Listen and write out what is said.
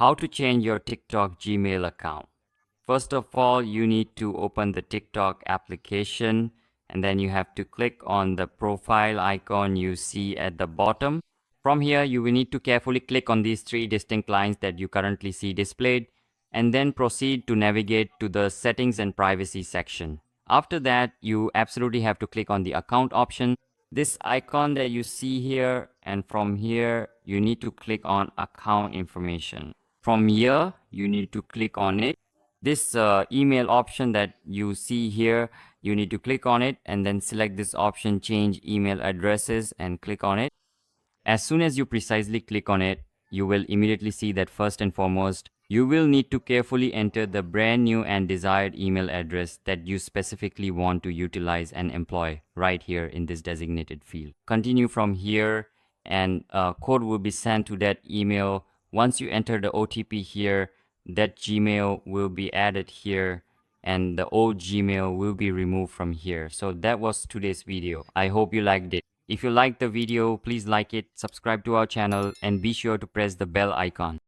How to change your TikTok Gmail account. First of all, you need to open the TikTok application and then you have to click on the profile icon you see at the bottom. From here, you will need to carefully click on these three distinct lines that you currently see displayed and then proceed to navigate to the settings and privacy section. After that, you absolutely have to click on the account option. This icon that you see here, and from here, you need to click on account information. From here, you need to click on it. This email option that you see here, you need to click on it and then select this option, change email addresses, and click on it. As soon as you precisely click on it, you will immediately see that first and foremost, you will need to carefully enter the brand new and desired email address that you specifically want to utilize and employ right here in this designated field. Continue from here and a code will be sent to that email. Once you enter the OTP here, that Gmail will be added here and the old Gmail will be removed from here. So that was today's video. I hope you liked it. If you liked the video, please like it, subscribe to our channel and be sure to press the bell icon.